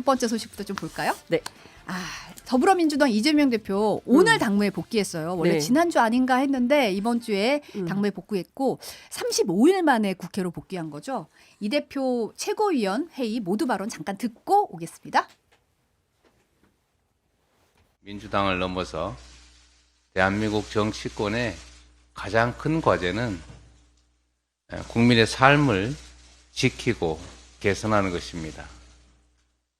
번째 소식부터 좀 볼까요? 네. 더불어민주당 이재명 대표 오늘 당무에 복귀했어요. 원래 네. 지난주 아닌가 했는데 이번 주에 당무에 복귀했고 35일 만에 국회로 복귀한 거죠. 이 대표 최고위원 회의 모두 발언 잠깐 듣고 오겠습니다. 민주당을 넘어서 대한민국 정치권의 가장 큰 과제는 국민의 삶을 지키고 개선하는 것입니다.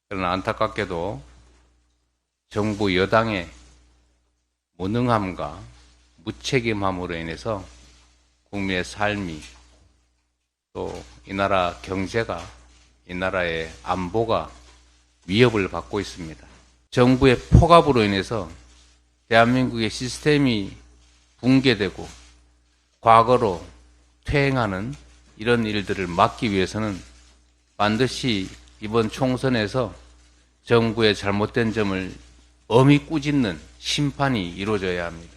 그러나 안타깝게도 정부 여당의 무능함과 무책임함으로 인해서 국민의 삶이 또 이 나라 경제가 이 나라의 안보가 위협을 받고 있습니다. 정부의 폭압으로 인해서 대한민국의 시스템이 붕괴되고 과거로 퇴행하는 이런 일들을 막기 위해서는 반드시 이번 총선에서 정부의 잘못된 점을 엄히 꾸짖는 심판이 이루어져야 합니다.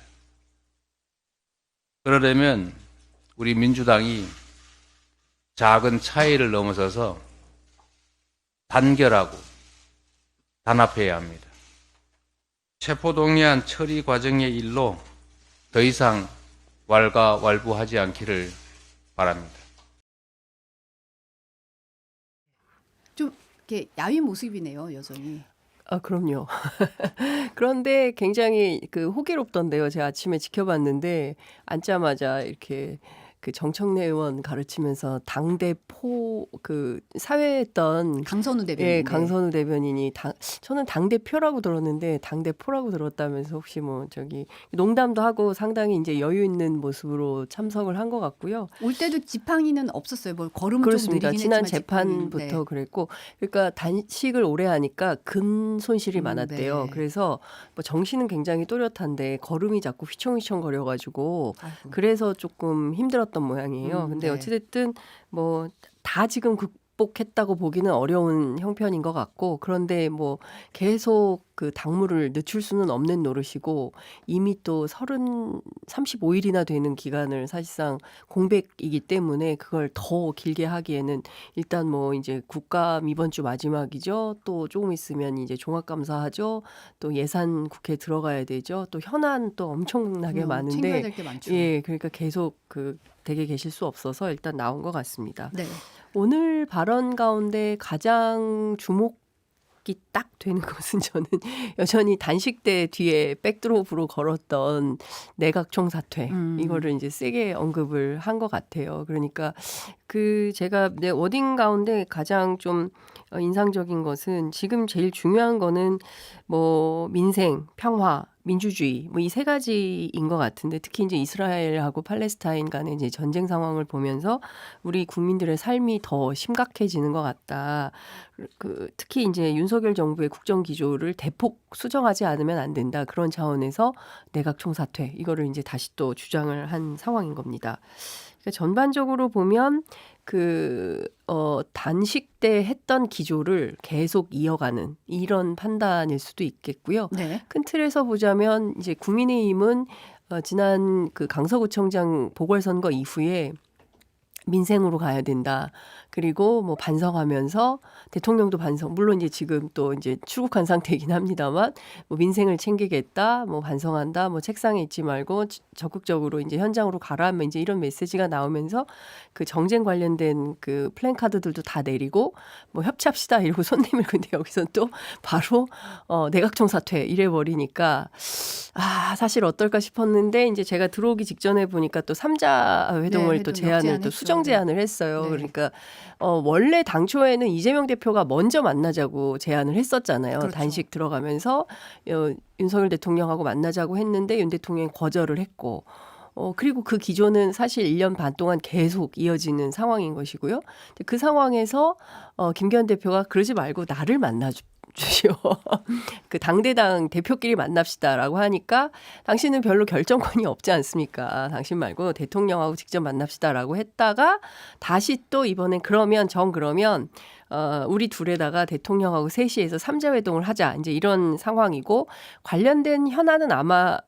그러려면 우리 민주당이 작은 차이를 넘어서서 단결하고 단합해야 합니다. 체포동의안 처리 과정의 일로 더 이상 왈가왈부하지 않기를 바랍니다. 좀 이렇게 야윈 모습이네요, 여전히. 그럼요. 그런데 굉장히 호기롭던데요. 제가 아침에 지켜봤는데 앉자마자 이렇게 그 정청래 의원 가르치면서 당대포 사회했던 강선우 대변인. 예, 강선우 대변인이 저는 당대표라고 들었는데 당대포라고 들었다면서 혹시 농담도 하고 상당히 이제 여유 있는 모습으로 참석을 한 것 같고요. 올 때도 지팡이는 없었어요. 뭐 걸음은 그렇습니다. 좀 느리긴 지난 했지만 재판부터 지팡이는, 그랬고, 그러니까 단식을 오래 하니까 근 손실이 많았대요. 네. 그래서 뭐 정신은 굉장히 또렷한데 걸음이 자꾸 휘청휘청 거려가지고 아이고. 그래서 조금 힘들었던 모양이에요. 근데 네. 어찌됐든 뭐 다 지금 극복했다고 보기는 어려운 형편인 것 같고, 그런데 뭐 계속 그 당무를 늦출 수는 없는 노릇이고, 이미 또 35일이나 되는 기간을 사실상 공백이기 때문에 그걸 더 길게 하기에는 일단 뭐 이제 국감 이번 주 마지막이죠. 또 조금 있으면 이제 종합감사하죠. 또 예산 국회 들어가야 되죠. 또 현안 또 엄청나게 챙겨야 많은데, 될 게 많죠. 예, 그러니까 계속 댁에 계실 수 없어서 일단 나온 것 같습니다. 네. 오늘 발언 가운데 가장 주목이 딱 되는 것은 저는 여전히 단식대 뒤에 백드롭으로 걸었던 내각총 사퇴, 이거를 이제 세게 언급을 한 것 같아요. 그러니까 제가 내 워딩 가운데 가장 좀 인상적인 것은 지금 제일 중요한 거는 뭐 민생, 평화, 민주주의 뭐 이 세 가지인 것 같은데, 특히 이제 이스라엘하고 팔레스타인 간의 이제 전쟁 상황을 보면서 우리 국민들의 삶이 더 심각해지는 것 같다. 특히 이제 윤석열 정부의 국정 기조를 대폭 수정하지 않으면 안 된다. 그런 차원에서 내각 총사퇴 이거를 이제 다시 또 주장을 한 상황인 겁니다. 그러니까 전반적으로 보면 단식 때 했던 기조를 계속 이어가는 이런 판단일 수도 있겠고요. 네. 큰 틀에서 보자면 이제 국민의힘은 지난 강서구청장 보궐선거 이후에 민생으로 가야 된다. 그리고 뭐 반성하면서 대통령도 반성. 물론 이제 지금 또 이제 출국한 상태이긴 합니다만 뭐 민생을 챙기겠다. 뭐 반성한다. 뭐 책상에 있지 말고 적극적으로 이제 현장으로 가라. 뭐 이제 이런 메시지가 나오면서 정쟁 관련된 플랜카드들도 다 내리고 뭐 협치합시다 이러고 손 내밀고, 근데 여기서 또 바로 내각총 사퇴 이래 버리니까 사실 어떨까 싶었는데, 이제 제가 들어오기 직전에 보니까 또 3자 회동을 또 제안을 또 수정 제안을 했어요. 네. 그러니까 원래 당초에는 이재명 대표가 먼저 만나자고 제안을 했었잖아요. 그렇죠. 단식 들어가면서 윤석열 대통령하고 만나자고 했는데 윤 대통령이 거절을 했고, 그리고 그 기조는 사실 1년 반 동안 계속 이어지는 상황인 것이고요. 그 상황에서 김기현 대표가 그러지 말고 나를 만나주시오. 당대당 대표끼리 만납시다라고 하니까 당신은 별로 결정권이 없지 않습니까? 당신 말고 대통령하고 직접 만납시다라고 했다가 다시 또 이번엔 그러면 우리 둘에다가 대통령하고 셋이서 3자 회동을 하자. 이제 이런 상황이고, 관련된 현안은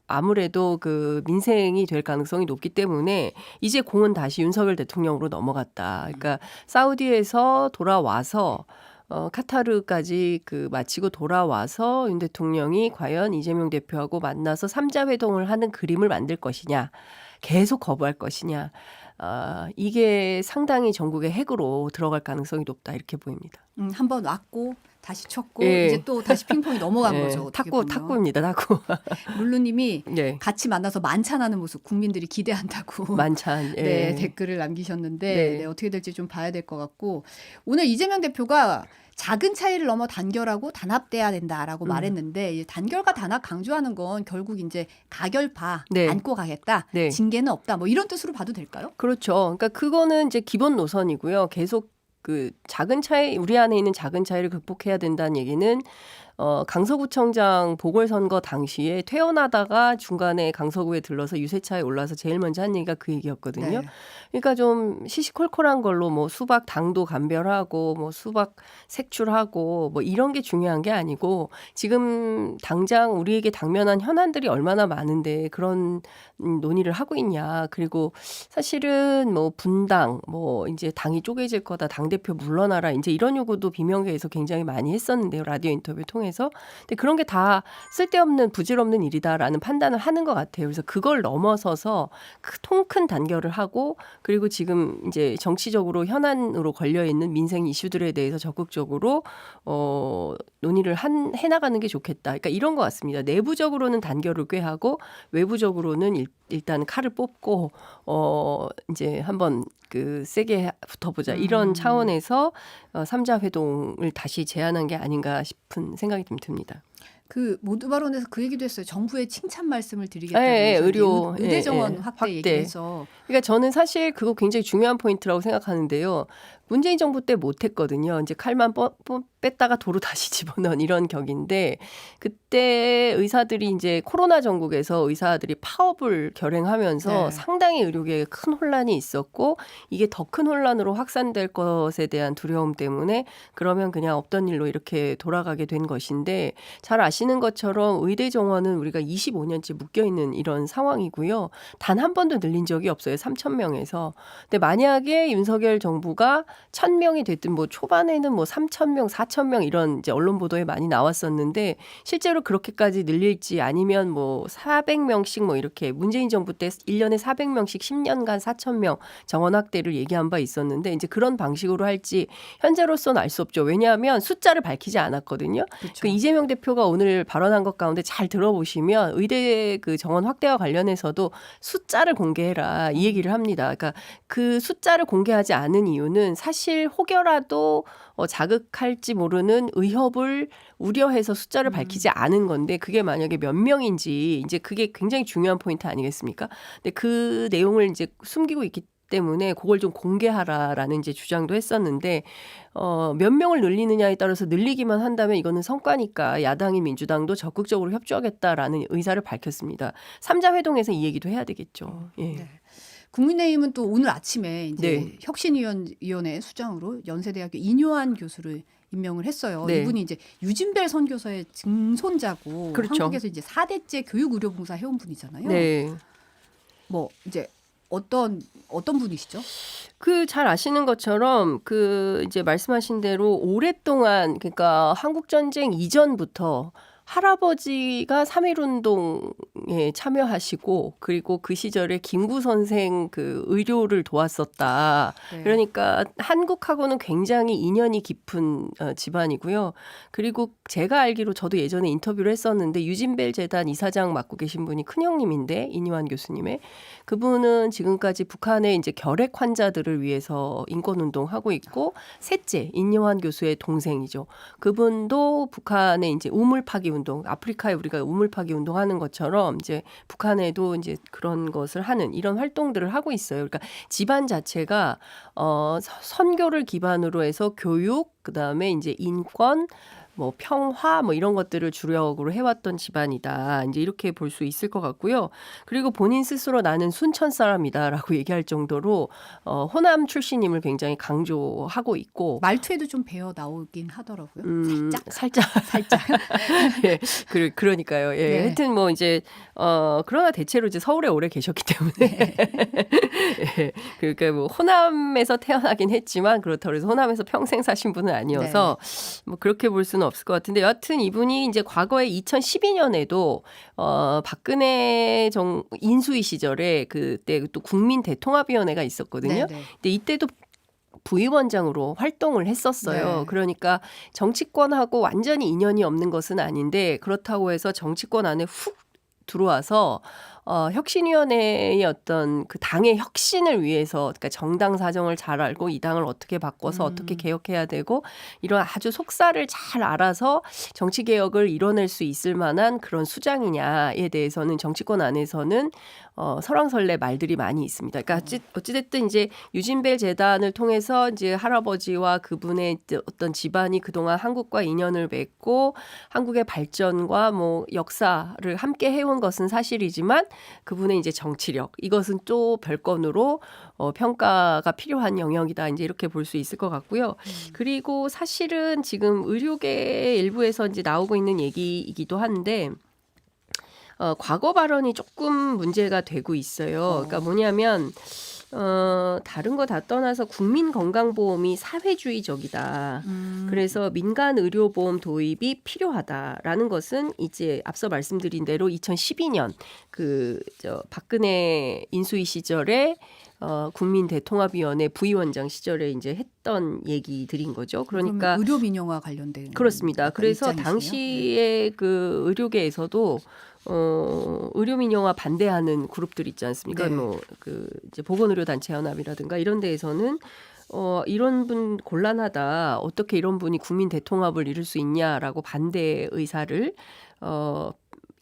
아무래도 민생이 될 가능성이 높기 때문에 이제 공은 다시 윤석열 대통령으로 넘어갔다. 그러니까 사우디에서 돌아와서 카타르까지 마치고 돌아와서 윤 대통령이 과연 이재명 대표하고 만나서 3자 회동을 하는 그림을 만들 것이냐, 계속 거부할 것이냐, 이게 상당히 전국의 핵으로 들어갈 가능성이 높다 이렇게 보입니다. 한번 왔고 다시 쳤고 예. 이제 또 다시 핑퐁이 넘어간 예, 거죠. 어떻게 보면. 탁구입니다. 탁구. 룰루님이 네. 같이 만나서 만찬하는 모습 국민들이 기대한다고 만찬. 예. 네, 댓글을 남기셨는데 네. 네, 어떻게 될지 좀 봐야 될 것 같고 오늘 이재명 대표가 작은 차이를 넘어 단결하고 단합돼야 된다라고 말했는데 이 단결과 단합 강조하는 건 결국 이제 가결파 네. 안고 가겠다. 네. 징계는 없다. 뭐 이런 뜻으로 봐도 될까요? 그렇죠. 그러니까 그거는 이제 기본 노선이고요. 계속 작은 차이, 우리 안에 있는 작은 차이를 극복해야 된다는 얘기는 강서구청장 보궐선거 당시에 퇴원하다가 중간에 강서구에 들러서 유세차에 올라서 제일 먼저 한 얘기가 그 얘기였거든요. 네. 그러니까 좀 시시콜콜한 걸로 뭐 수박 당도 감별하고 뭐 수박 색출하고 뭐 이런 게 중요한 게 아니고 지금 당장 우리에게 당면한 현안들이 얼마나 많은데 그런 논의를 하고 있냐. 그리고 사실은 뭐 분당, 뭐 이제 당이 쪼개질 거다, 당대표 물러나라, 이제 이런 요구도 비명계에서 굉장히 많이 했었는데요. 라디오 인터뷰 통해서. 근데 그런 게 다 쓸데없는 부질없는 일이다라는 판단을 하는 것 같아요. 그래서 그걸 넘어서서 통 큰 단결을 하고 그리고 지금 이제 정치적으로 현안으로 걸려 있는 민생 이슈들에 대해서 적극적으로 논의를 해나가는 게 좋겠다. 그러니까 이런 것 같습니다. 내부적으로는 단결을 꾀하고 외부적으로는 일단 칼을 뽑고 이제 한번 세게 붙어보자 이런 차원에서 3자 회동을 다시 제안한 게 아닌가 싶은 생각이 좀 듭니다. 모두 발언에서 그 얘기도 했어요. 정부에 칭찬 말씀을 드리겠다고. 예, 의료 의대 정원 예, 확대 얘기해서. 그러니까 저는 사실 그거 굉장히 중요한 포인트라고 생각하는데요. 문재인 정부 때 못했거든요. 이제 칼만 뺐다가 도로 다시 집어넣은 이런 격인데 그때 의사들이 이제 코로나 전국에서 의사들이 파업을 결행하면서 네. 상당히 의료계에 큰 혼란이 있었고 이게 더 큰 혼란으로 확산될 것에 대한 두려움 때문에 그러면 그냥 없던 일로 이렇게 돌아가게 된 것인데 잘 아시는 것처럼 의대 정원은 우리가 25년째 묶여있는 이런 상황이고요. 단 한 번도 늘린 적이 없어요. 3,000명에서. 근데 만약에 윤석열 정부가 1,000명이 됐든 뭐 초반에는 뭐 3,000명, 4,000명 이런 이제 언론 보도에 많이 나왔었는데 실제로 그렇게까지 늘릴지 아니면 뭐 400명씩 뭐 이렇게 문재인 정부 때 1년에 400명씩 10년간 4,000명 정원 확대를 얘기한 바 있었는데 이제 그런 방식으로 할지 현재로서는 알 수 없죠. 왜냐하면 숫자를 밝히지 않았거든요. 그렇죠. 그 이재명 대표가 오늘 발언한 것 가운데 잘 들어보시면 의대 정원 확대와 관련해서도 숫자를 공개해라 이 얘기를 합니다. 그러니까 그 숫자를 공개하지 않은 이유는 사실 혹여라도 자극할지 모르는 의협을 우려해서 숫자를 밝히지 않은 건데 그게 만약에 몇 명인지 이제 그게 굉장히 중요한 포인트 아니겠습니까? 근데 그 내용을 이제 숨기고 있기 때문에 그걸 좀 공개하라라는 이제 주장도 했었는데 몇 명을 늘리느냐에 따라서 늘리기만 한다면 이거는 성과니까 야당인 민주당도 적극적으로 협조하겠다라는 의사를 밝혔습니다. 3자 회동에서 이 얘기도 해야 되겠죠. 예. 네. 국민의힘은 또 오늘 아침에 이제 네. 혁신위원회 수장으로 연세대학교 이뇨한 교수를 임명을 했어요. 네. 이분이 이제 유진벨 선교사의 증손자고 그렇죠. 한국에서 이제 4대째 교육의료봉사 해온 분이잖아요. 네. 뭐 이제 어떤 분이시죠? 잘 아시는 것처럼 이제 말씀하신 대로 오랫동안 그러니까 한국 전쟁 이전부터 할아버지가 3.1운동에 참여하시고 그리고 그 시절에 김구 선생 의료를 도왔었다. 네. 그러니까 한국하고는 굉장히 인연이 깊은 집안이고요. 그리고 제가 알기로 저도 예전에 인터뷰를 했었는데 유진벨 재단 이사장 맡고 계신 분이 큰형님인데 이니완 교수님의 그분은 지금까지 북한의 이제 결핵 환자들을 위해서 인권운동하고 있고 셋째 이니완 교수의 동생이죠. 그분도 북한의 이제 우물 파기 운동, 아프리카에 우리가 우물 파기 운동하는 것처럼 이제 북한에도 이제 그런 것을 하는 이런 활동들을 하고 있어요. 그러니까 집안 자체가 선교를 기반으로 해서 교육, 그다음에 이제 인권, 뭐 평화 뭐 이런 것들을 주력으로 해왔던 집안이다. 이제 이렇게 볼 수 있을 것 같고요. 그리고 본인 스스로 나는 순천 사람이다라고 얘기할 정도로 호남 출신임을 굉장히 강조하고 있고 말투에도 좀 배어 나오긴 하더라고요. 살짝. 살짝 살짝. 예, 그러니까요. 예. 네. 하여튼 뭐 이제 그러나 대체로 이제 서울에 오래 계셨기 때문에 예, 그러니까 뭐 호남에서 태어나긴 했지만 그렇다고 해서 호남에서 평생 사신 분은 아니어서 뭐 그렇게 볼 수는 없을 것 같은데 여하튼 이분이 이제 과거에 2012년에도 박근혜 인수위 시절에 그때 또 국민대통합위원회가 있었거든요. 네. 근데 이때도 부위원장으로 활동을 했었어요. 네. 그러니까 정치권하고 완전히 인연이 없는 것은 아닌데 그렇다고 해서 정치권 안에 훅 들어와서 혁신위원회의 어떤 그 당의 혁신을 위해서 그러니까 정당 사정을 잘 알고 이 당을 어떻게 바꿔서 어떻게 개혁해야 되고 이런 아주 속사를 잘 알아서 정치 개혁을 이뤄낼 수 있을 만한 그런 수장이냐에 대해서는 정치권 안에서는 설왕설래 말들이 많이 있습니다. 그러니까 어찌됐든 이제 유진벨 재단을 통해서 이제 할아버지와 그분의 어떤 집안이 그동안 한국과 인연을 맺고 한국의 발전과 뭐 역사를 함께 해온 것은 사실이지만 그분의 이제 정치력 이것은 또 별건으로 평가가 필요한 영역이다. 이제 이렇게 볼 수 있을 것 같고요. 그리고 사실은 지금 의료계 일부에서 이제 나오고 있는 얘기이기도 한데 과거 발언이 조금 문제가 되고 있어요. 그러니까 뭐냐면 다른 거 다 떠나서 국민건강보험이 사회주의적이다. 그래서 민간 의료보험 도입이 필요하다라는 것은 이제 앞서 말씀드린 대로 2012년 박근혜 인수위 시절에 국민대통합위원회 부위원장 시절에 이제 했던 얘기들인 거죠. 그러니까 의료 민영화 관련된 그렇습니다. 그래서 입장이시네요. 당시에 그 의료계에서도 의료 민영화 반대하는 그룹들 있지 않습니까? 네. 뭐 그 이제 보건의료단체 연합이라든가 이런 데에서는 이런 분 곤란하다. 어떻게 이런 분이 국민 대통합을 이룰 수 있냐라고 반대 의사를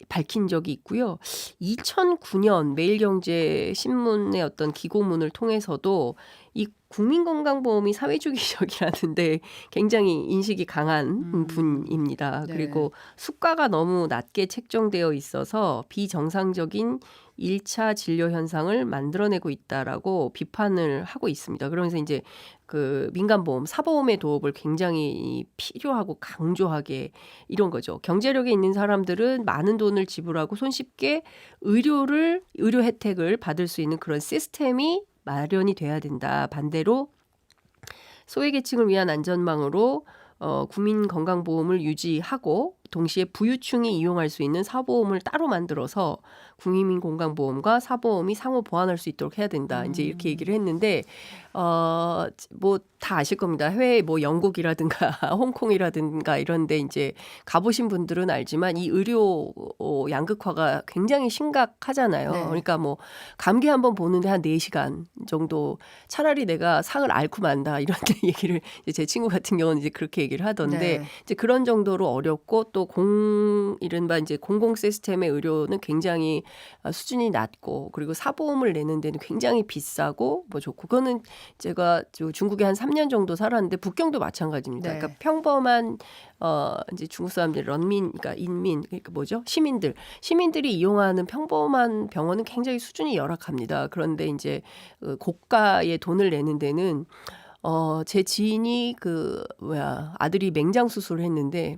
밝힌 적이 있고요. 2009년 매일경제 신문의 어떤 기고문을 통해서도 이 국민건강보험이 사회주의적이라는데 굉장히 인식이 강한 분입니다. 네. 그리고 수가가 너무 낮게 책정되어 있어서 비정상적인 1차 진료 현상을 만들어내고 있다라고 비판을 하고 있습니다. 그러면서 이제 그 민간보험, 사보험의 도입을 굉장히 필요하고 강조하게 이런 거죠. 경제력이 있는 사람들은 많은 돈을 지불하고 손쉽게 의료 혜택을 받을 수 있는 그런 시스템이 마련이 돼야 된다. 반대로 소외계층을 위한 안전망으로 국민건강보험을 유지하고 동시에 부유층이 이용할 수 있는 사보험을 따로 만들어서 국민건강보험과 사보험이 상호 보완할 수 있도록 해야 된다. 이제 이렇게 얘기를 했는데 뭐 다 아실 겁니다. 해외 뭐 영국이라든가 홍콩이라든가 이런데 이제 가보신 분들은 알지만 이 의료 양극화가 굉장히 심각하잖아요. 네. 그러니까 뭐 감기 한번 보는데 한 4시간 정도 차라리 내가 상을 앓고 만다 이런 얘기를 제 친구 같은 경우는 이제 그렇게 얘기를 하던데 네. 이제 그런 정도로 어렵고 또 이른바 이제 공공 시스템의 의료는 굉장히 수준이 낮고 그리고 사보험을 내는 데는 굉장히 비싸고 뭐 좋고 그거는 제가 중국에 한 3년 정도 살았는데 북경도 마찬가지입니다. 네. 그러니까 평범한 이제 중국 사람들 런민 그러니까 인민 그러니까 뭐죠? 시민들이 이용하는 평범한 병원은 굉장히 수준이 열악합니다. 그런데 이제 고가의 돈을 내는 데는 제 지인이 아들이 맹장 수술을 했는데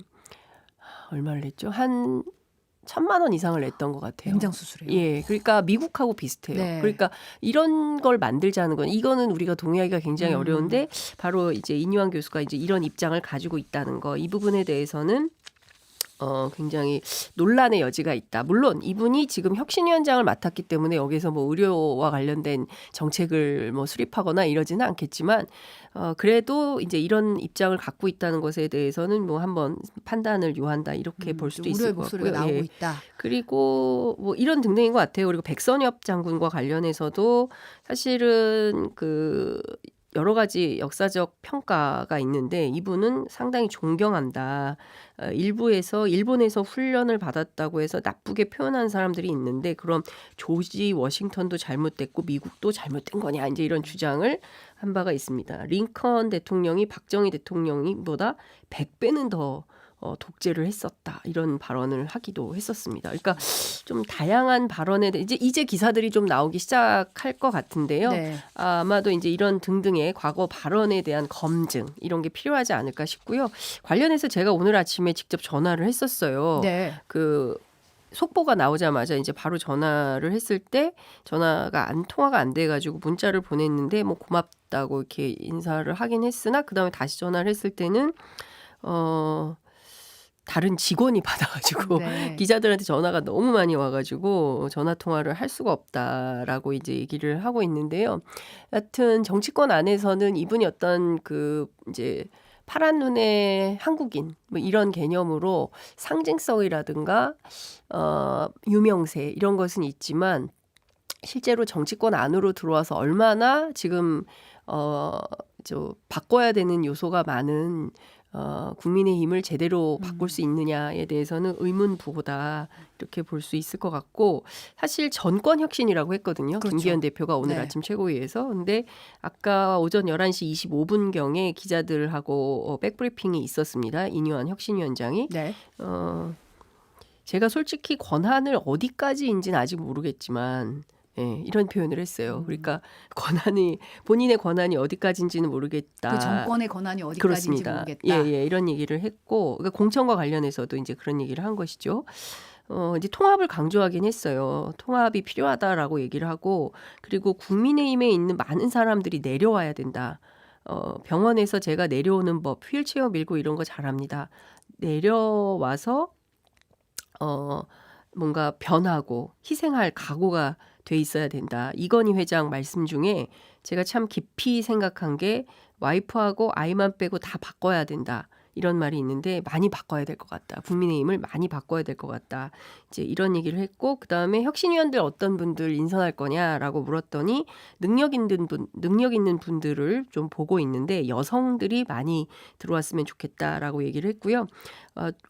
얼마를 냈죠? 한 1,000만 원 이상을 냈던 것 같아요. 맹장 수술이요. 예, 그러니까 미국하고 비슷해요. 네. 그러니까 이런 걸 만들자는 건 이거는 우리가 동의하기가 굉장히 어려운데 바로 이제 인유한 교수가 이제 이런 입장을 가지고 있다는 거 이 부분에 대해서는 굉장히 논란의 여지가 있다. 물론 이분이 지금 혁신위원장을 맡았기 때문에 여기서 뭐 의료와 관련된 정책을 뭐 수립하거나 이러지는 않겠지만 그래도 이제 이런 입장을 갖고 있다는 것에 대해서는 뭐 한번 판단을 요한다 이렇게 볼 수도 있을 우려의 것 목소리가 같고요. 나오고 예. 있다. 그리고 뭐 이런 등등인 것 같아요. 그리고 백선엽 장군과 관련해서도 사실은 여러 가지 역사적 평가가 있는데 이분은 상당히 존경한다. 일본에서 훈련을 받았다고 해서 나쁘게 표현한 사람들이 있는데 그럼 조지 워싱턴도 잘못됐고 미국도 잘못된 거냐 이제 이런 주장을 한 바가 있습니다. 링컨 대통령이 박정희 대통령보다 100배는 더 독재를 했었다 이런 발언을 하기도 했었습니다. 그러니까 좀 다양한 발언에 이제 기사들이 좀 나오기 시작할 것 같은데요. 네. 아마도 이제 이런 등등의 과거 발언에 대한 검증 이런 게 필요하지 않을까 싶고요. 관련해서 제가 오늘 아침에 직접 전화를 했었어요. 네. 속보가 나오자마자 이제 바로 전화를 했을 때 통화가 안 돼가지고 문자를 보냈는데 뭐 고맙다고 이렇게 인사를 하긴 했으나 그 다음에 다시 전화를 했을 때는 다른 직원이 받아가지고 네. 기자들한테 전화가 너무 많이 와가지고 전화 통화를 할 수가 없다라고 이제 얘기를 하고 있는데요. 여하튼 정치권 안에서는 이분이 어떤 그 이제 파란 눈의 한국인 뭐 이런 개념으로 상징성이라든가 유명세 이런 것은 있지만 실제로 정치권 안으로 들어와서 얼마나 지금 바꿔야 되는 요소가 많은 국민의힘을 제대로 바꿀 수 있느냐에 대해서는 의문부호다 이렇게 볼 수 있을 것 같고 사실 정권 혁신이라고 했거든요. 그렇죠. 김기현 대표가 오늘 네. 아침 최고위에서. 근데 아까 오전 11시 25분경에 기자들하고 백브리핑이 있었습니다. 이뇨한 혁신위원장이. 네. 제가 솔직히 권한을 어디까지인지는 아직 모르겠지만 이런 표현을 했어요. 그러니까 본인의 권한이 어디까지인지는 모르겠다. 그 정권의 권한이 어디까지인지 그렇습니다. 모르겠다. 예, 이런 얘기를 했고 그러니까 공천과 관련해서도 이제 그런 얘기를 한 것이죠. 이제 통합을 강조하긴 했어요. 통합이 필요하다라고 얘기를 하고 그리고 국민의힘에 있는 많은 사람들이 내려와야 된다. 병원에서 제가 내려오는 법, 휠체어 밀고 이런 거 잘합니다. 내려와서 뭔가 변하고 희생할 각오가 돼 있어야 된다. 이건희 회장 말씀 중에 제가 참 깊이 생각한 게 와이프하고 아이만 빼고 다 바꿔야 된다. 이런 말이 있는데 많이 바꿔야 될 것 같다. 국민의힘을 많이 바꿔야 될 것 같다. 이제 이런 얘기를 했고 그다음에 혁신위원들 어떤 분들 인선할 거냐라고 물었더니 능력 있는 분들을 좀 보고 있는데 여성들이 많이 들어왔으면 좋겠다라고 얘기를 했고요.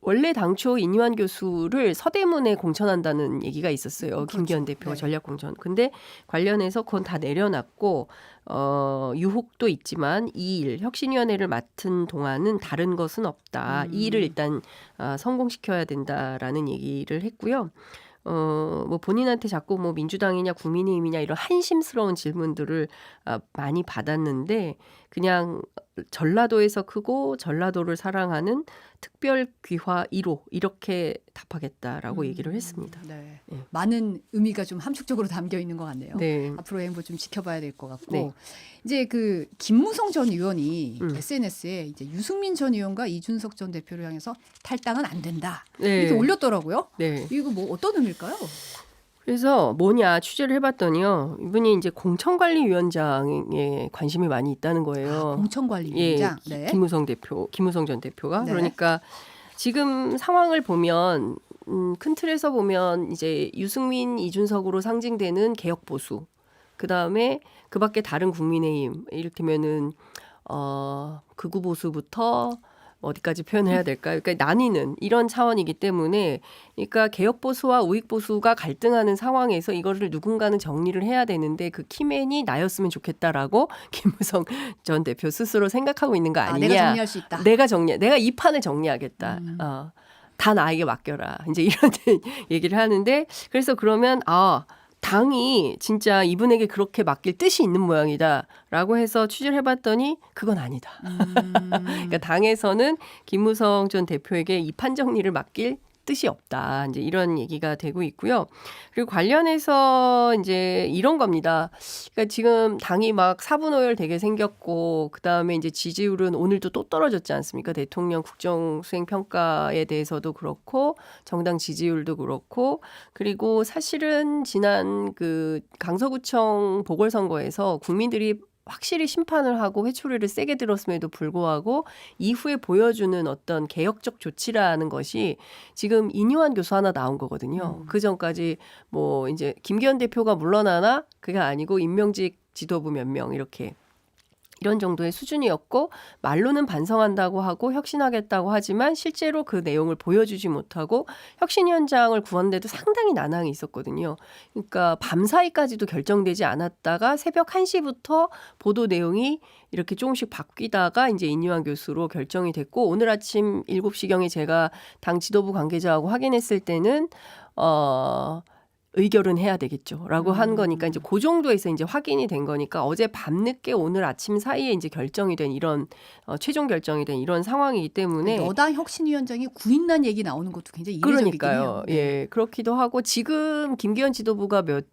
원래 당초 이뇨한 교수를 서대문에 공천한다는 얘기가 있었어요. 그렇죠. 김기현 대표가 네. 전략 공천. 근데 관련해서 그건 다 내려놨고 유혹도 있지만 이 일 혁신위원회를 맡은 동안은 다른 것은 없다. 이 일을 일단 성공시켜야 된다라는 얘기를 했고요. 뭐 본인한테 자꾸 뭐 민주당이냐 국민의힘이냐 이런 한심스러운 질문들을 많이 받았는데 그냥 전라도에서 크고 전라도를 사랑하는 특별 귀화 1호 이렇게 답하겠다라고 얘기를 했습니다. 네. 예. 많은 의미가 좀 함축적으로 담겨 있는 것 같네요. 네. 앞으로의 행보 좀 지켜봐야 될 것 같고 네. 이제 그 김무성 전 의원이 음. SNS에 이제 유승민 전 의원과 이준석 전 대표를 향해서 탈당은 안 된다 네. 이렇게 올렸더라고요. 네. 이거 뭐 어떤 의미일까요? 그래서 뭐냐 취재를 해봤더니요. 이분이 이제 공천관리위원장에 관심이 많이 있다는 거예요. 공천관리위원장. 예, 네. 김무성 전 대표가. 네. 그러니까 지금 상황을 보면 큰 틀에서 보면 이제 유승민, 이준석으로 상징되는 개혁 보수. 그 다음에 그 밖에 다른 국민의힘 이를테면은 극우 보수부터 어디까지 표현해야 될까요? 그러니까 나뉘는 이런 차원이기 때문에 그러니까 개혁 보수와 우익 보수가 갈등하는 상황에서 이거를 누군가는 정리를 해야 되는데 그 키맨이 나였으면 좋겠다라고 김무성 전 대표 스스로 생각하고 있는 거 아니냐? 내가 정리할 수 있다. 내가 이 판을 정리하겠다. 다 나에게 맡겨라. 이제 이런 얘기를 하는데 그래서 그러면 당이 진짜 이분에게 그렇게 맡길 뜻이 있는 모양이다라고 해서 취재를 해봤더니 그건 아니다. 그러니까 당에서는 김무성 전 대표에게 이 판 정리를 맡길 뜻이 없다. 이제 이런 얘기가 되고 있고요. 그리고 관련해서 이제 이런 겁니다. 그러니까 지금 당이 막 사분오열 되게 생겼고 그 다음에 이제 지지율은 오늘도 또 떨어졌지 않습니까? 대통령 국정수행 평가에 대해서도 그렇고 정당 지지율도 그렇고 그리고 사실은 지난 그 강서구청 보궐선거에서 국민들이 확실히 심판을 하고 회초리를 세게 들었음에도 불구하고 이후에 보여주는 어떤 개혁적 조치라는 것이 지금 이뇨한 교수 하나 나온 거거든요. 그 전까지 뭐 이제 김기현 대표가 물러나나 그게 아니고 임명직 지도부 몇 명 이렇게 이런 정도의 수준이었고 말로는 반성한다고 하고 혁신하겠다고 하지만 실제로 그 내용을 보여주지 못하고 혁신위원장을 구한데도 상당히 난항이 있었거든요. 그러니까 밤사이까지도 결정되지 않았다가 새벽 1시부터 보도 내용이 이렇게 조금씩 바뀌다가 이제 이뇨한 교수로 결정이 됐고 오늘 아침 7시경에 제가 당 지도부 관계자하고 확인했을 때는 의결은 해야 되겠죠라고 한 거니까 이제 그 정도에서 이제 확인이 된 거니까 어제 밤늦게 오늘 아침 사이에 이제 결정이 된 이런 최종 결정이 된 이런 상황이기 때문에 여당 혁신위원장이 구인난 얘기 나오는 것도 굉장히 이례적이긴 그러니까요. 해요. 네. 예, 그렇기도 하고 지금 김기현 지도부가 몇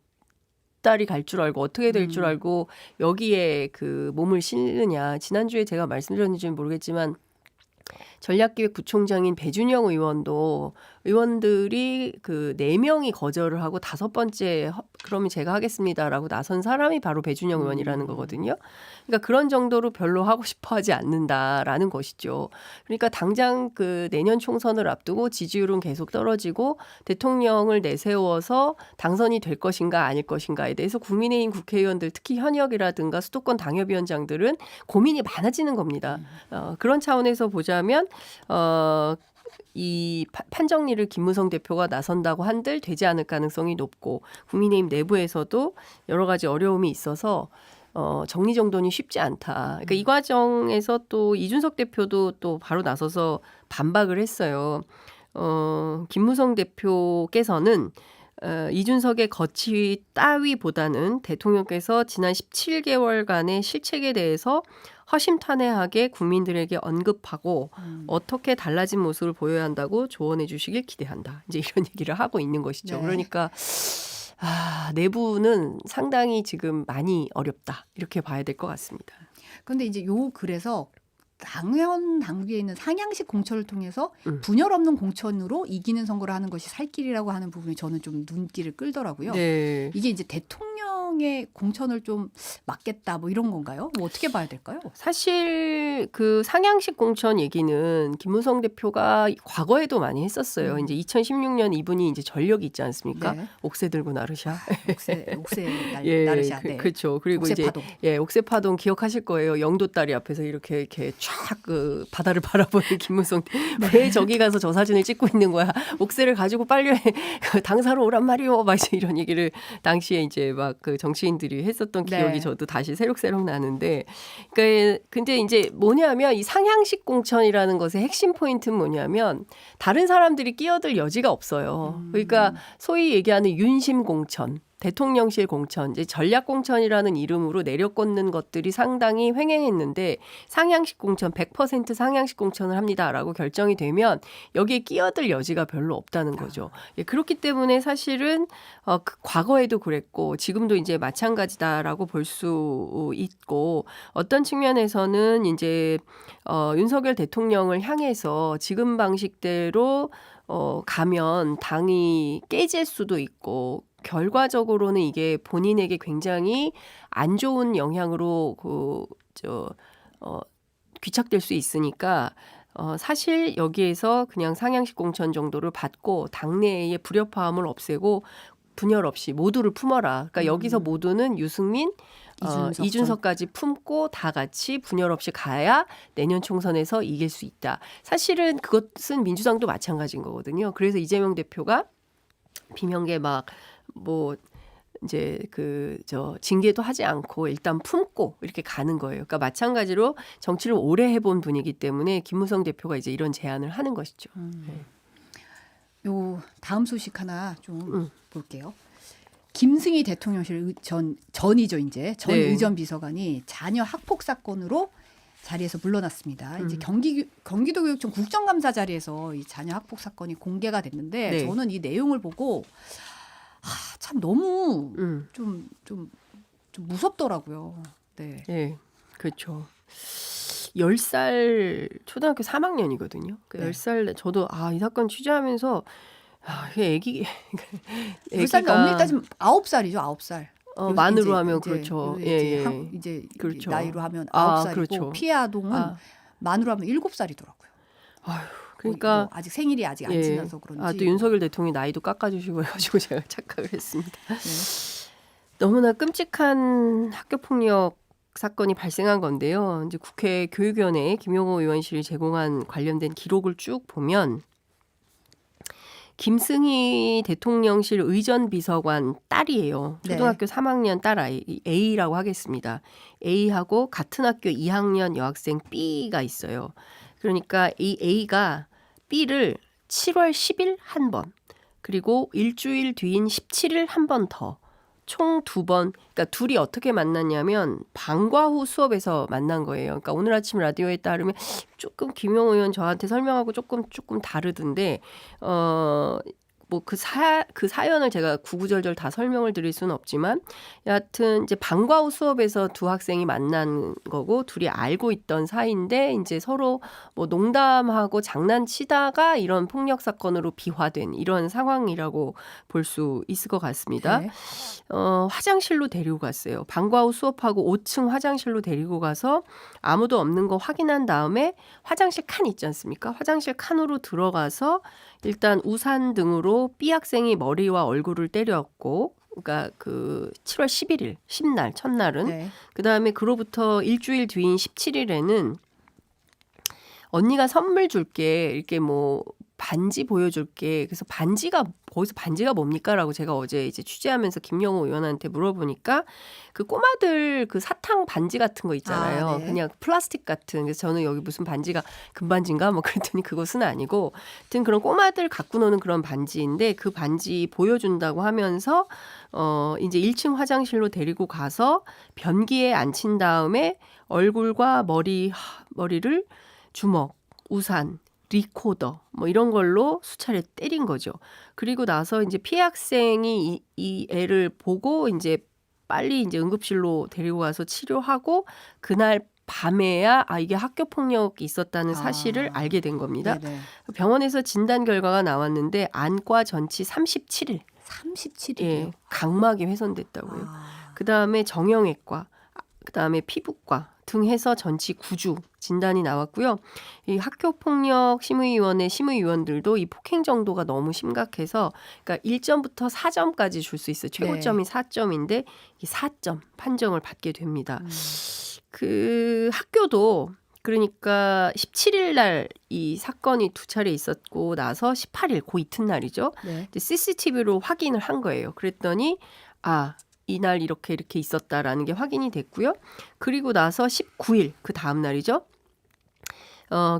달이 갈 줄 알고 어떻게 될 줄 알고 여기에 그 몸을 실느냐. 지난주에 제가 말씀드렸는지는 모르겠지만 전략기획부총장인 배준영 의원도 의원들이 그 4명이 거절을 하고 5번째 그러면 제가 하겠습니다라고 나선 사람이 바로 배준영 의원이라는 거거든요. 그러니까 그런 정도로 별로 하고 싶어 하지 않는다라는 것이죠. 그러니까 당장 그 내년 총선을 앞두고 지지율은 계속 떨어지고 대통령을 내세워서 당선이 될 것인가 아닐 것인가에 대해서 국민의힘 국회의원들 특히 현역이라든가 수도권 당협위원장들은 고민이 많아지는 겁니다. 그런 차원에서 보자면 이 판정리를 김무성 대표가 나선다고 한들 되지 않을 가능성이 높고 국민의힘 내부에서도 여러 가지 어려움이 있어서 정리정돈이 쉽지 않다. 그러니까 이 과정에서 또 이준석 대표도 또 바로 나서서 반박을 했어요. 김무성 대표께서는 이준석의 거취 따위보다는 대통령께서 지난 17개월간의 실책에 대해서 허심탄회하게 국민들에게 언급하고 어떻게 달라진 모습을 보여야 한다고 조언해 주시길 기대한다. 이제 이런 얘기를 하고 있는 것이죠. 네. 그러니까 내부는 상당히 지금 많이 어렵다. 이렇게 봐야 될 것 같습니다. 그런데 이제 요 글에서 당원 당규에 있는 상향식 공천을 통해서 음. 분열 없는 공천으로 이기는 선거를 하는 것이 살 길이라고 하는 부분이 저는 좀 눈길을 끌더라고요. 네. 이게 이제 대통령의 공천을 좀 막겠다 뭐 이런 건가요? 뭐 어떻게 봐야 될까요? 사실 그 상향식 공천 얘기는 김무성 대표가 과거에도 많이 했었어요. 이제 2016년 이분이 이제 전력이 있지 않습니까? 네. 옥새 들고 나르샤. 옥새 예, 나르샤. 네. 그렇죠. 그리고 이제 옥새파동. 옥새파동 기억하실 거예요. 영도다리 앞에서 이렇게 쫙 그 바다를 바라보는 김무성. 왜 저기 가서 저 사진을 찍고 있는 거야? 옥새를 가지고 빨리 당사로 오란 말이오. 막 이제 이런 얘기를 당시에 이제 막 그 정치인들이 했었던 기억이 네. 저도 다시 새록새록 나는데, 그러니까 근데 이제 뭐냐면 이 상향식 공천이라는 것의 핵심 포인트는 뭐냐면 다른 사람들이 끼어들 여지가 없어요. 그러니까 소위 얘기하는 윤심 공천. 대통령실 공천, 이제 전략 공천이라는 이름으로 내려꽂는 것들이 상당히 횡행했는데 상향식 공천 100% 상향식 공천을 합니다라고 결정이 되면 여기에 끼어들 여지가 별로 없다는 거죠. 예, 그렇기 때문에 사실은 그 과거에도 그랬고 지금도 이제 마찬가지다라고 볼 수 있고 어떤 측면에서는 이제 윤석열 대통령을 향해서 지금 방식대로 가면 당이 깨질 수도 있고 결과적으로는 이게 본인에게 굉장히 안 좋은 영향으로 귀착될 수 있으니까 사실 여기에서 그냥 상향식 공천 정도를 받고 당내의 불협화음을 없애고 분열 없이 모두를 품어라. 그러니까 여기서 모두는 유승민, 이준석까지 품고 다 같이 분열 없이 가야 내년 총선에서 이길 수 있다. 사실은 그것은 민주당도 마찬가지인 거거든요. 그래서 이재명 대표가 비명계 뭐 이제 징계도 하지 않고 일단 품고 이렇게 가는 거예요. 그러니까 마찬가지로 정치를 오래 해본 분이기 때문에 김무성 대표가 이제 이런 제안을 하는 것이죠. 요 다음 소식 하나 좀 볼게요. 김승희 대통령실 전이죠 이제 전 네. 의전 비서관이 자녀 학폭 사건으로 자리에서 물러났습니다. 이제 경기도교육청 국정감사 자리에서 이 자녀 학폭 사건이 공개가 됐는데 네. 저는 이 내용을 보고 참 너무 좀 무섭더라고요. 네. 네, 그렇죠. 10살 초등학교 3학년이거든요. 그 네. 10살 저도 이 사건 취재하면서 애기가 10살 넘는 따지면 9살이죠. 9살. 만으로 하면 그렇죠. 이제 그렇죠. 나이로 하면 9살이고 그렇죠. 피해 아동은 만으로 하면 7살이더라고요. 그러니까 뭐 아직 생일이 아직 안 지나서 그런지. 또 윤석열 대통령이 나이도 깎아주시고 해가지고 제가 착각을 했습니다. 너무나 끔찍한 학교폭력 사건이 발생한 건데요. 이제 국회 교육위원회 김용호 의원실이 제공한 관련된 기록을 쭉 보면 김승희 대통령실 의전 비서관 딸이에요. 초등학교 3학년 딸 A라고 하겠습니다. A하고 같은 학교 2학년 여학생 B가 있어요. 그러니까 이 A가 B를 7월 10일 한 번, 그리고 일주일 뒤인 17일 한 번 더. 총 2번. 그러니까 둘이 어떻게 만났냐면 방과 후 수업에서 만난 거예요. 그러니까 오늘 아침 라디오에 따르면 조금 김용호 의원 저한테 설명하고 조금 다르던데 뭐 그 사연을 제가 구구절절 다 설명을 드릴 수는 없지만 여하튼 이제 방과 후 수업에서 두 학생이 만난 거고 둘이 알고 있던 사이인데 이제 서로 뭐 농담하고 장난치다가 이런 폭력 사건으로 비화된 이런 상황이라고 볼 수 있을 것 같습니다. 네. 화장실로 데리고 갔어요. 방과 후 수업하고 5층 화장실로 데리고 가서 아무도 없는 거 확인한 다음에 화장실 칸 있지 않습니까? 화장실 칸으로 들어가서 일단 우산 등으로 B 학생이 머리와 얼굴을 때렸고, 그러니까 그 7월 11일, 10날, 첫날은. 네. 그다음에 그로부터 일주일 뒤인 17일에는 언니가 선물 줄게, 이렇게 뭐 반지 보여줄게. 그래서 거기서 반지가 뭡니까라고 제가 어제 이제 취재하면서 김영호 의원한테 물어보니까 그 꼬마들 그 사탕 반지 같은 거 있잖아요. 아, 네. 그냥 플라스틱 같은. 그래서 저는 여기 무슨 반지가 금반지인가 뭐 그랬더니 그것은 아니고 하여튼 그런 꼬마들 갖고 노는 그런 반지인데 그 반지 보여준다고 하면서 이제 1층 화장실로 데리고 가서 변기에 앉힌 다음에 얼굴과 머리를 주먹, 우산, 리코더 뭐 이런 걸로 수차례 때린 거죠. 그리고 나서 이제 피해 학생이 이 애를 보고 이제 빨리 이제 응급실로 데리고 가서 치료하고 그날 밤에야 이게 학교 폭력이 있었다는 사실을 알게 된 겁니다. 네네. 병원에서 진단 결과가 나왔는데 안과 전치 37일. 37일이요. 예, 각막이 훼손됐다고요. 아. 그다음에 정형외과, 그다음에 피부과 등 해서 전치 9주 진단이 나왔고요. 이 학교폭력 심의위원회 심의위원들도 이 폭행 정도가 너무 심각해서 그러니까 1점부터 4점까지 줄 수 있어요. 최고점이 4점인데 이 4점 판정을 받게 됩니다. 그 학교도 그러니까 17일 날 이 사건이 2차례 있었고 나서 18일 그 이튿날이죠. 네. CCTV로 확인을 한 거예요. 그랬더니 이날 이렇게 있었다라는 게 확인이 됐고요. 그리고 나서 19일 그 다음 날이죠.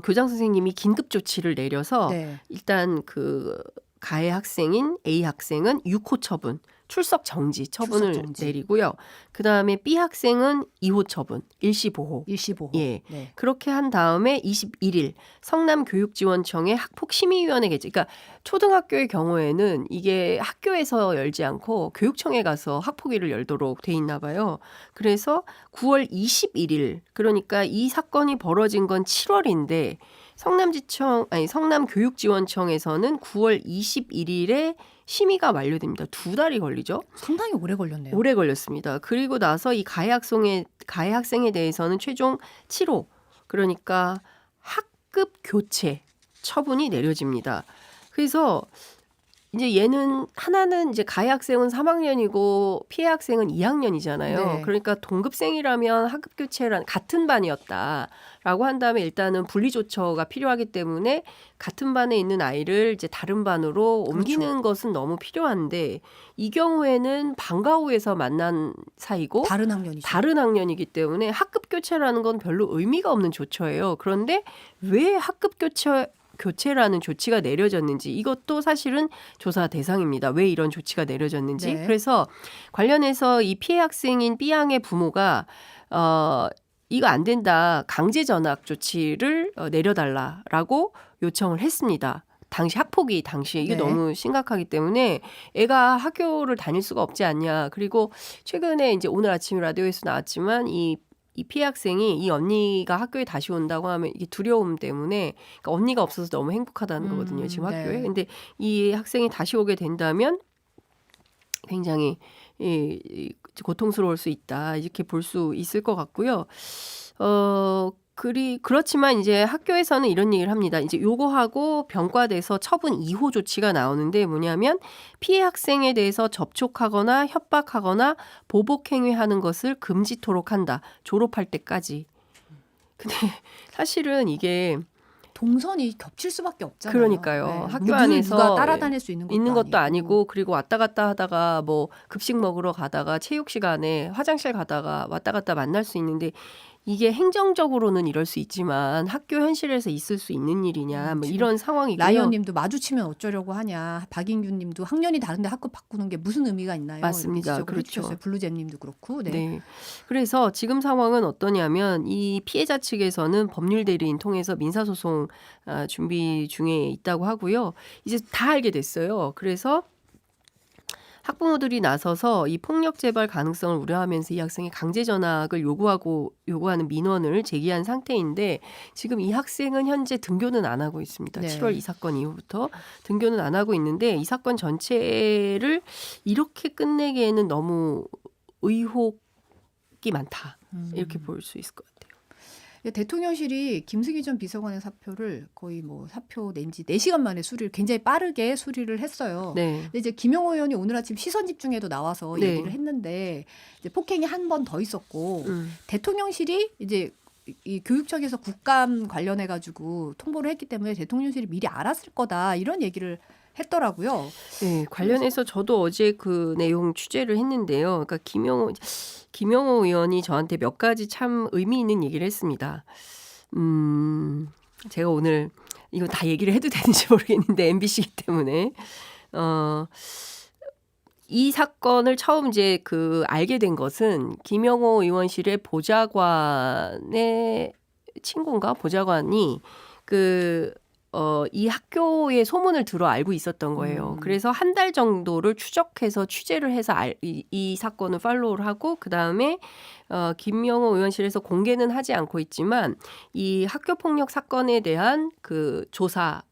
교장 선생님이 긴급 조치를 내려서 네. 일단 그 가해 학생인 A 학생은 6호 처분, 출석 정지 처분을 출석 정지. 내리고요. 그다음에 B 학생은 2호 처분, 일시보호. 일시보호. 예. 네. 그렇게 한 다음에 21일 성남교육지원청에 학폭심의위원회 개최. 그러니까 초등학교의 경우에는 이게 학교에서 열지 않고 교육청에 가서 학폭위를 열도록 돼 있나 봐요. 그래서 9월 21일 그러니까 이 사건이 벌어진 건 7월인데 성남교육지원청에서는 9월 21일에 심의가 완료됩니다. 2달이 걸리죠. 상당히 오래 걸렸네요. 오래 걸렸습니다. 그리고 나서 이 가해 학생에 대해서는 최종 7호 그러니까 학급 교체 처분이 내려집니다. 그래서 이제 얘는 하나는 이제 가해 학생은 3학년이고 피해 학생은 2학년이잖아요. 네. 그러니까 동급생이라면 학급 교체란 같은 반이었다라고 한다면 일단은 분리 조처가 필요하기 때문에 같은 반에 있는 아이를 이제 다른 반으로 옮기는 그렇죠. 것은 너무 필요한데 이 경우에는 방과 후에서 만난 사이고 다른 학년이죠. 다른 학년이기 때문에 학급 교체라는 건 별로 의미가 없는 조처예요. 그런데 왜 학급 교체라는 조치가 내려졌는지 이것도 사실은 조사 대상입니다. 왜 이런 조치가 내려졌는지. 네. 그래서 관련해서 이 피해 학생인 B양의 부모가 이거 안 된다. 강제 전학 조치를 내려달라라고 요청을 했습니다. 학폭위 당시에 이게 네. 너무 심각하기 때문에 애가 학교를 다닐 수가 없지 않냐. 그리고 최근에 이제 오늘 아침 라디오에서 나왔지만 이 피해 학생이 이 언니가 학교에 다시 온다고 하면 이게 두려움 때문에 그러니까 언니가 없어서 너무 행복하다는 거거든요. 지금 학교에. 네. 근데 근데 이 학생이 다시 오게 된다면 굉장히 고통스러울 수 있다. 이렇게 볼 수 있을 것 같고요. 그렇지만 이제 학교에서는 이런 얘기를 합니다. 이제 요거하고 병과돼서 처분 2호 조치가 나오는데 뭐냐면 피해 학생에 대해서 접촉하거나 협박하거나 보복행위하는 것을 금지토록 한다. 졸업할 때까지. 근데 사실은 이게 동선이 겹칠 수밖에 없잖아요. 그러니까요. 학교 늘 안에서 누가 따라다닐 수 있는 것도 아니고 그리고 왔다 갔다 하다가 뭐 급식 먹으러 가다가 체육 시간에 화장실 가다가 왔다 갔다 만날 수 있는데 이게 행정적으로는 이럴 수 있지만 학교 현실에서 있을 수 있는 일이냐 뭐 지금 이런 상황이고요. 라이언님도 마주치면 어쩌려고 하냐. 박인규님도 학년이 다른데 학급 바꾸는 게 무슨 의미가 있나요? 맞습니다. 이렇게 지적을 그렇죠. 해주셨어요. 블루잼님도 그렇고. 네. 네. 그래서 지금 상황은 어떠냐면 이 피해자 측에서는 법률 대리인 통해서 민사소송 준비 중에 있다고 하고요. 이제 다 알게 됐어요. 그래서 학부모들이 나서서 이 폭력 재발 가능성을 우려하면서 이 학생이 강제 전학을 요구하는 민원을 제기한 상태인데 지금 이 학생은 현재 등교는 안 하고 있습니다. 네. 7월 이 사건 이후부터 등교는 안 하고 있는데 이 사건 전체를 이렇게 끝내기에는 너무 의혹이 많다. 이렇게 볼 수 있을 것 같아요. 대통령실이 김승희 전 비서관의 사표를 거의 뭐 사표 낸 지 4시간 만에 굉장히 빠르게 수리를 했어요. 네. 근데 이제 김용호 의원이 오늘 아침 시선 집중에도 나와서 네. 얘기를 했는데 이제 폭행이 한 번 더 있었고 대통령실이 이제 이 교육청에서 국감 관련해 가지고 통보를 했기 때문에 대통령실이 미리 알았을 거다 이런 얘기를 했더라고요. 네, 관련해서 저도 어제 그 내용 취재를 했는데요. 그러니까 김영호 의원이 저한테 몇 가지 참 의미 있는 얘기를 했습니다. 제가 오늘 이거 다 얘기를 해도 되는지 모르겠는데 MBC이기 때문에 이 사건을 처음 이제 알게 된 것은 김영호 의원실의 보좌관의 친구인가 보좌관이 이 학교의 소문을 들어 알고 있었던 거예요. 그래서 한 달 정도를 추적해서 취재를 해서 이 사건을 팔로우를 하고 그다음에 김영호 의원실에서 공개는 하지 않고 있지만 이 학교 폭력 사건에 대한 그 조사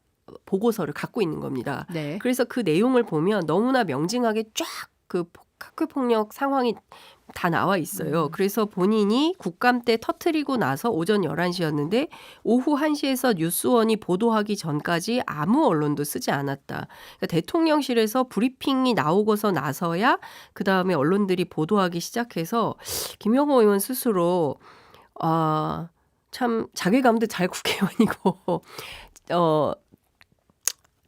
보고서를 갖고 있는 겁니다. 네. 그래서 그 내용을 보면 너무나 명징하게 쫙 그 학교 폭력 상황이 다 나와 있어요. 그래서 본인이 국감 때 터트리고 나서 오전 11시였는데 오후 1시에서 뉴스원이 보도하기 전까지 아무 언론도 쓰지 않았다. 그러니까 대통령실에서 브리핑이 나오고서 나서야 그다음에 언론들이 보도하기 시작해서 김영호 의원 스스로 참 자괴감도 잘 국회의원이고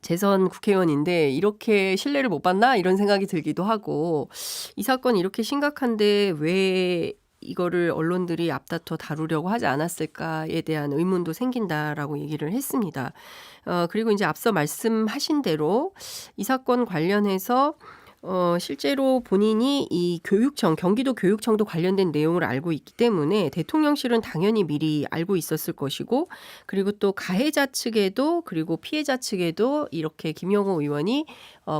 재선 국회의원인데 이렇게 신뢰를 못 받나 이런 생각이 들기도 하고 이 사건이 이렇게 심각한데 왜 이거를 언론들이 앞다퉈 다루려고 하지 않았을까에 대한 의문도 생긴다라고 얘기를 했습니다. 그리고 이제 앞서 말씀하신 대로 이 사건 관련해서 실제로 본인이 이 경기도 교육청도 관련된 내용을 알고 있기 때문에 대통령실은 당연히 미리 알고 있었을 것이고 그리고 또 가해자 측에도 그리고 피해자 측에도 이렇게 김영호 의원이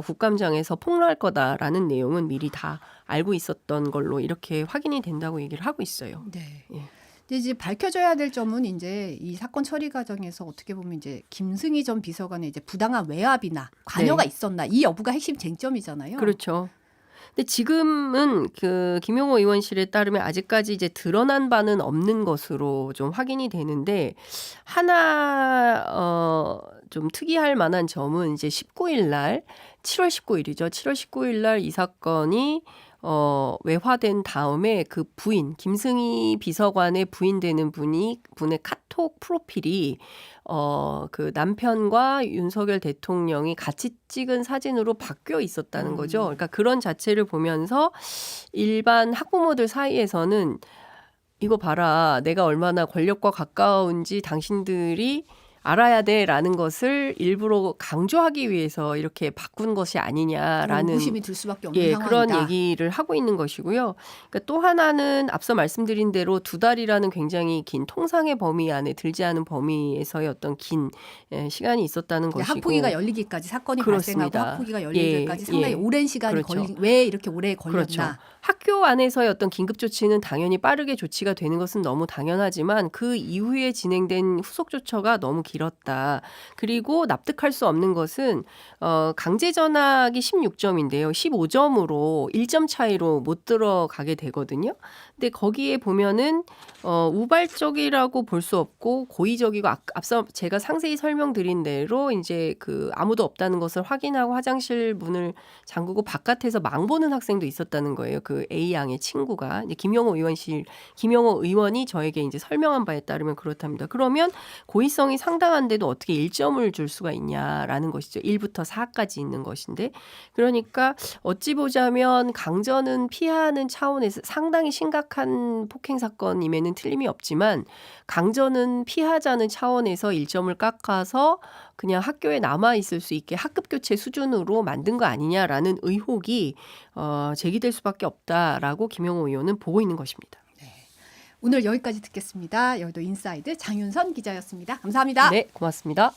국감장에서 폭로할 거다라는 내용은 미리 다 알고 있었던 걸로 이렇게 확인이 된다고 얘기를 하고 있어요. 네. 예. 근데 이제 밝혀져야 될 점은 이제 이 사건 처리 과정에서 어떻게 보면 이제 김승희 전 비서관의 이제 부당한 외압이나 관여가 있었나 이 여부가 핵심 쟁점이잖아요. 그렇죠. 근데 지금은 김용호 의원실에 따르면 아직까지 이제 드러난 바는 없는 것으로 좀 확인이 되는데 하나 좀 특이할 만한 점은 이제 19일 날 7월 19일이죠. 7월 19일 날 이 사건이 외화된 다음에 그 부인 김승희 비서관의 부인 되는 분의 카톡 프로필이 그 남편과 윤석열 대통령이 같이 찍은 사진으로 바뀌어 있었다는 거죠. 그러니까 그런 자체를 보면서 일반 학부모들 사이에서는 이거 봐라, 내가 얼마나 권력과 가까운지 당신들이 알아야 돼라는 것을 일부러 강조하기 위해서 이렇게 바꾼 것이 아니냐라는 의구심이 들 수밖에 없는 상황이다. 그런 얘기를 하고 있는 것이고요. 그러니까 또 하나는 앞서 말씀드린 대로 2달이라는 굉장히 긴 통상의 범위 안에 들지 않은 범위에서의 어떤 긴 시간이 있었다는 것이고 학폭위가 열리기까지 사건이 그렇습니다. 발생하고 학폭위가 열리기까지 상당히 예. 오랜 시간이 그렇죠. 왜 이렇게 오래 걸렸나. 그렇죠. 학교 안에서의 어떤 긴급 조치는 당연히 빠르게 조치가 되는 것은 너무 당연하지만 그 이후에 진행된 후속 조처가 너무 길었다. 그리고 납득할 수 없는 것은 강제 전학이 16점인데요. 15점으로 1점 차이로 못 들어가게 되거든요. 근데 거기에 보면은 우발적이라고 볼 수 없고 고의적이고 앞서 제가 상세히 설명드린 대로 이제 아무도 없다는 것을 확인하고 화장실 문을 잠그고 바깥에서 망보는 학생도 있었다는 거예요. 그 A 양의 친구가 이제 김영호 의원이 저에게 이제 설명한 바에 따르면 그렇답니다. 그러면 고의성이 상당히 상당한데도 어떻게 1점을 줄 수가 있냐라는 것이죠. 1부터 4까지 있는 것인데 그러니까 어찌 보자면 강전은 피하는 차원에서 상당히 심각한 폭행 사건임에는 틀림이 없지만 강전은 피하자는 차원에서 1점을 깎아서 그냥 학교에 남아 있을 수 있게 학급 교체 수준으로 만든 거 아니냐라는 의혹이 제기될 수밖에 없다라고 김영호 의원은 보고 있는 것입니다. 오늘 여기까지 듣겠습니다. 여의도 인사이드 장윤선 기자였습니다. 감사합니다. 네, 고맙습니다.